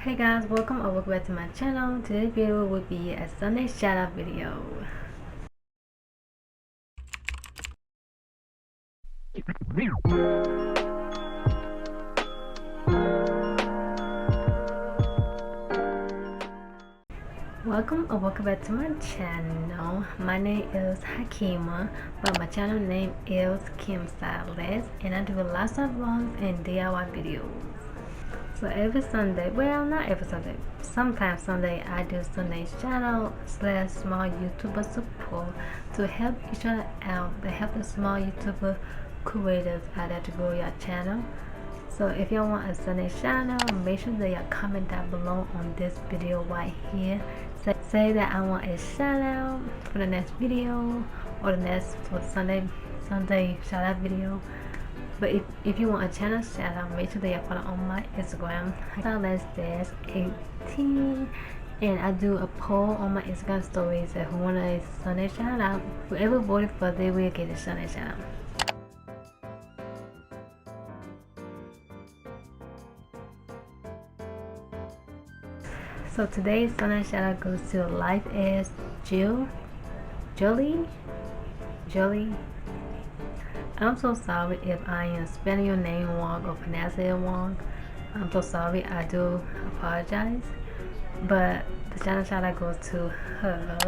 Hey guys, welcome or welcome back to my channel. Today's video will be a Sunday shout out video. Welcome or welcome back to my channel. My name is Hakima, but my channel name is Kimstylex, and I do lots of vlogs and DIY videos. So every Sunday, well, not every Sunday, sometimes Sunday, I do Sunday shout out / small YouTuber support to help each other out, to help the small YouTuber creators out there to grow your channel. So if y'all want a Sunday shout out, make sure that y'all comment down below on this video right here. Say that I want a shout out for the next video or the next for Sunday shout out video. But if you want a channel shout out, make sure that you follow on my Instagram, Shoutout18, and I do a poll on my Instagram stories that who want a Sunday shout out. Whoever voted for, they will get a Sunday shout out. So today's Sunday shout out goes to Life as Jolie. I'm so sorry if I am spelling your name wrong or pronouncing it wrong. I'm so sorry. I do apologize. But the channel shout out goes to her.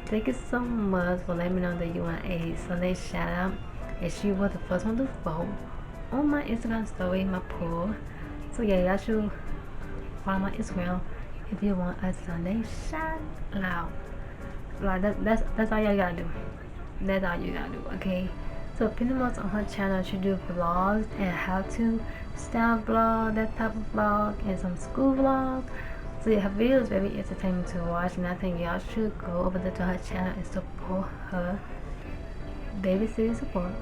Thank you so much for letting me know that you want a Sunday shout out. And she was the first one to vote on my Instagram story, my poll. So yeah, y'all should follow my Instagram if you want a Sunday shout out. Like that's all y'all gotta do. That's all you gotta do, okay? So pretty much on her channel she do vlogs and how to style vlog, that type of vlog, and some school vlogs. So yeah, her video is very entertaining to watch, and I think y'all should go over there to her channel and support her. Baby serious support.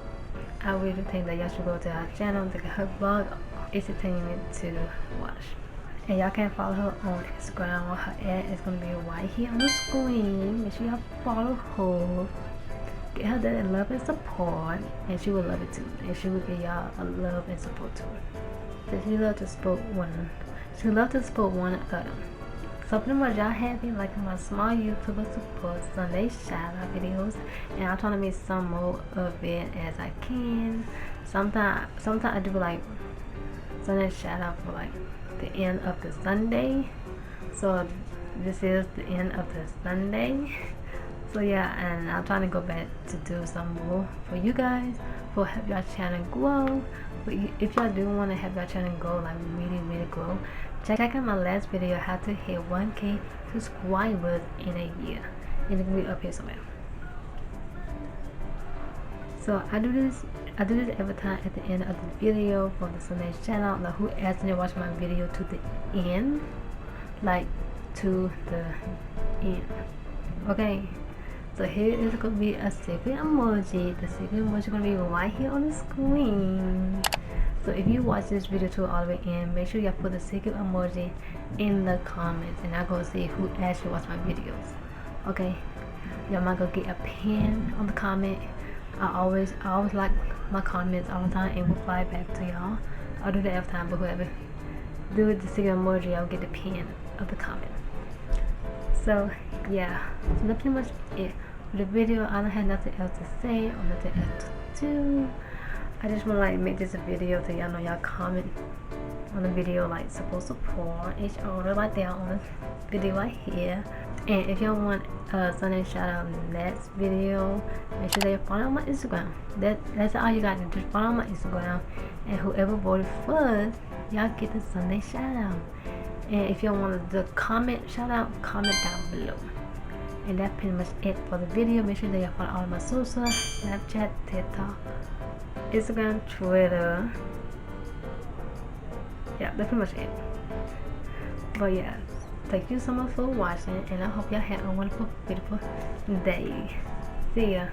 I really think that y'all should go to her channel because her vlog is entertaining to watch. And y'all can follow her on Instagram. Her ad is gonna be right here on the screen. Make sure y'all follow her. Get her that love and support, and she will love it too. And she will give y'all a love and support too. So she love to support one. She love to support one another. So pretty much y'all have been liking my small YouTuber support Sunday shout out videos, and I'm trying to make some more of it as I can. Sometimes I do like Sunday shout out for like the end of the Sunday. So this is the end of the Sunday. So yeah, and I'm trying to go back to do some more for you guys, for help your channel grow. But if y'all do want to help your channel grow, like really grow, check out my last video, how to hit 1K subscribers in a year, and it will be up here somewhere. So I do this every time at the end of the video for the Sunday channel. Like who asked me to watch my video to the end, like to the end. Okay. So here is going to be a secret emoji. The secret emoji is going to be right here on the screen. So if you watch this video to all the way in, make sure you put the secret emoji in the comments, and I'm going to see who actually watched my videos. Okay, y'all might go get a pen on the comment. I always like my comments all the time and reply back to y'all. I'll do that every time, but whoever do the secret emoji, I'll get the pen of the comment. So yeah, so that's pretty much it for the video. I don't have nothing else to say or nothing else to do. I just want to like make this a video so y'all know y'all comment on the video, like support each other like that on the video right here. And if y'all want a Sunday shout out next video, make sure that you follow my Instagram. That's all you got to do. Just follow my Instagram, and whoever voted first, y'all get the Sunday shout out. And if y'all want to comment shout out, comment down below. And that's pretty much it for the video. Make sure that y'all follow all my social, Snapchat, TikTok, Instagram, Twitter. Yeah, that's pretty much it. But yeah, thank you so much for watching, and I hope y'all have a wonderful, beautiful day. See ya.